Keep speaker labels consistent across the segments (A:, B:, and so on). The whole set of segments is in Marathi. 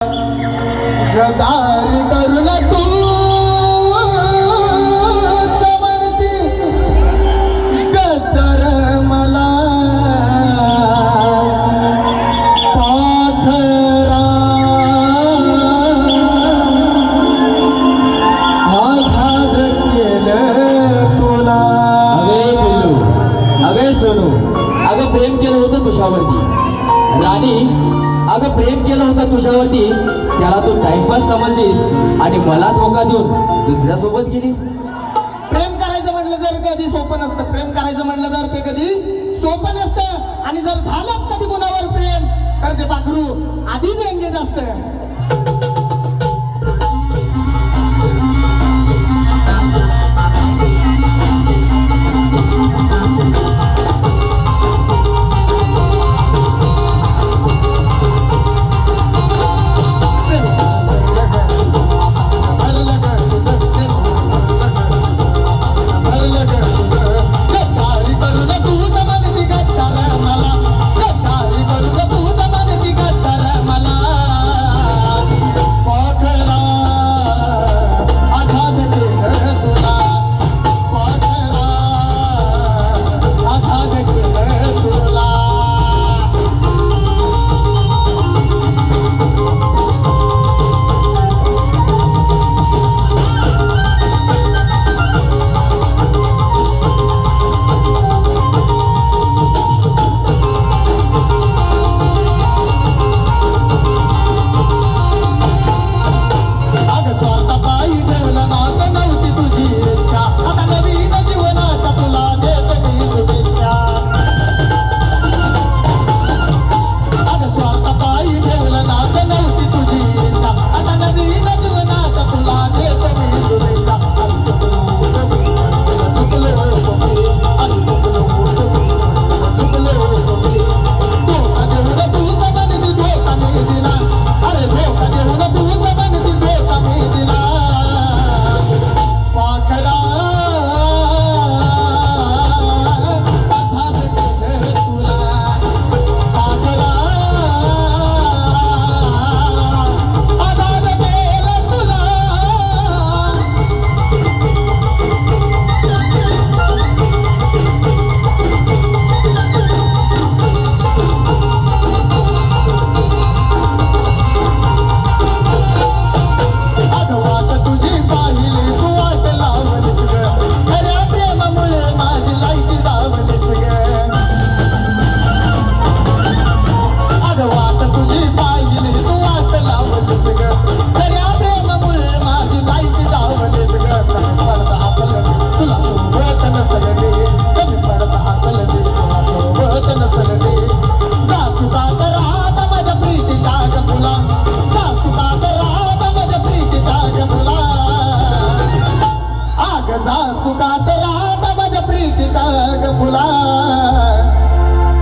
A: गदारी करू न तू चमरती गदर मला पाखरा आझाद केलं तुला.
B: अगे सोनू, अगं प्रेम केलं होतं तुझ्यावरती राणी. अगं प्रेम केलं होतं तुझ्यावरती, त्याला तू टाइमपास समजलीस आणि मला धोका देऊन दुसऱ्या सोबत गेलीस.
A: प्रेम करायचं म्हटलं तर कधी सोपं नसतं. प्रेम करायचं म्हटलं तर ते कधी सोपं नसतं. आणि जर झालंच कधी कोणावर प्रेम तर ते पाखरू आधीच एंगेज असतं.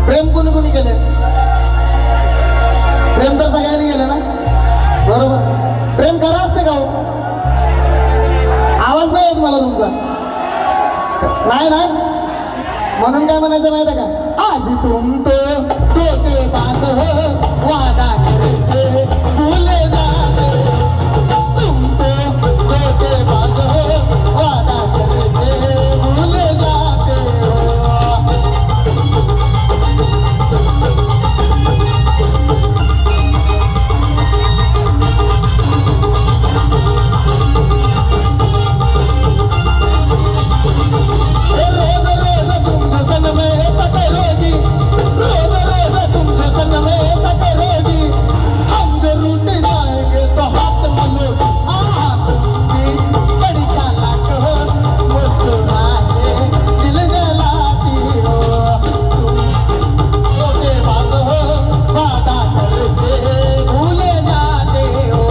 A: प्रेम कोणी कोणी केले? प्रेम तर सगळ्यांनी केलं ना, बरोबर? प्रेम खरं असते का हो? आवाज नाही येत मला तुमचा. नाही ना, म्हणून काय म्हणायचं माहिती आहे का? आज तुम तो के पास हो वादा करके भूले जाते, तुम तो के पास हो वादा करके भूले जाते हो. हम जो रूठ जाएंगे तो हाथ मलोगी, बड़ी चालाक हो, मुस्कुराते दिल जलाती हो, तुम के बात हो वादा करके भूले जाते हो.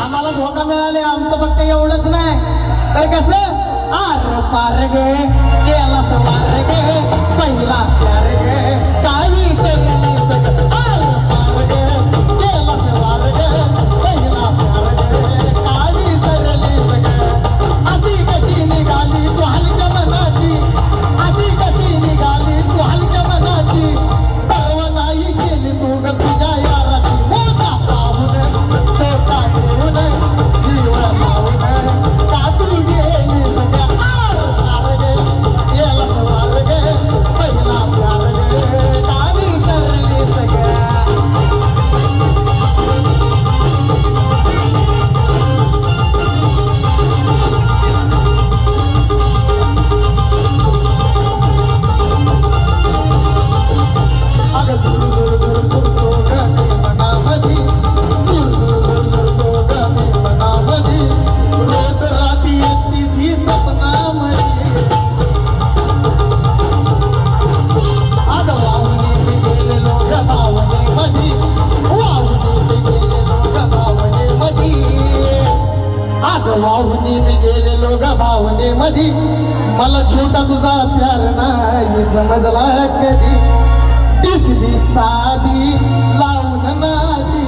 A: आम्हाला धोका मिळाले, आमचं फक्त एवढंच नाही तर कसं आर पार गे गेला सवार गे पहिला प्यार गे काही सगळी सग आर पार गे गेला सवार गे पहिला वाहुनी मी गेलेलो ग भावने मधी मला छोटा तुझा प्यार नाही समजला कधी दिसली साधी लावून नादी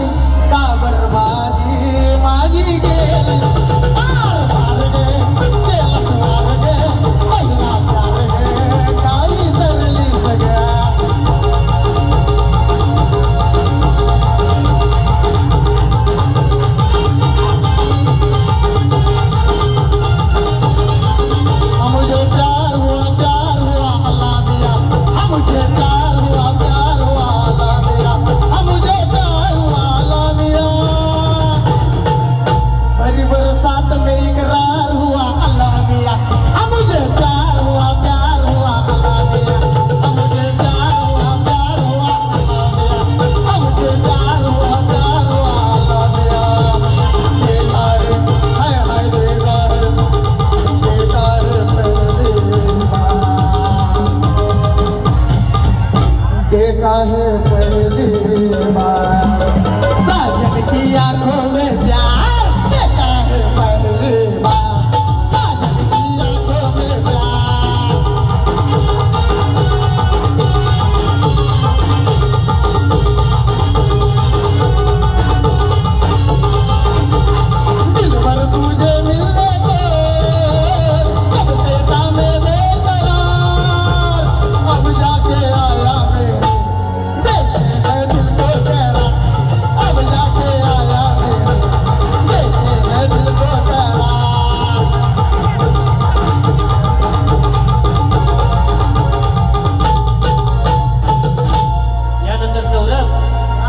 A: का बरबादी माझी गेली पार पार गे केला सवार गे पहिला प्यार गे काही सरली सगळ्या मुझे प्यार हुआ अल्लाह मियाँ मुझे प्यार हुआ अल्लाह मियाँ मुझे प्यार हुआ अल्लाह मियाँ भरी बरसात में इकरार हुआ अल्लाह मियाँ मुझे प्यार हुआ अल्लाह मियाँ मुझे प्यार हुआ अल्लाह मियाँ मुझे प्यार हुआ अल्लाह मियाँ बेकार हाय हाय बेकार देखा है पहली बार साजन की आंखों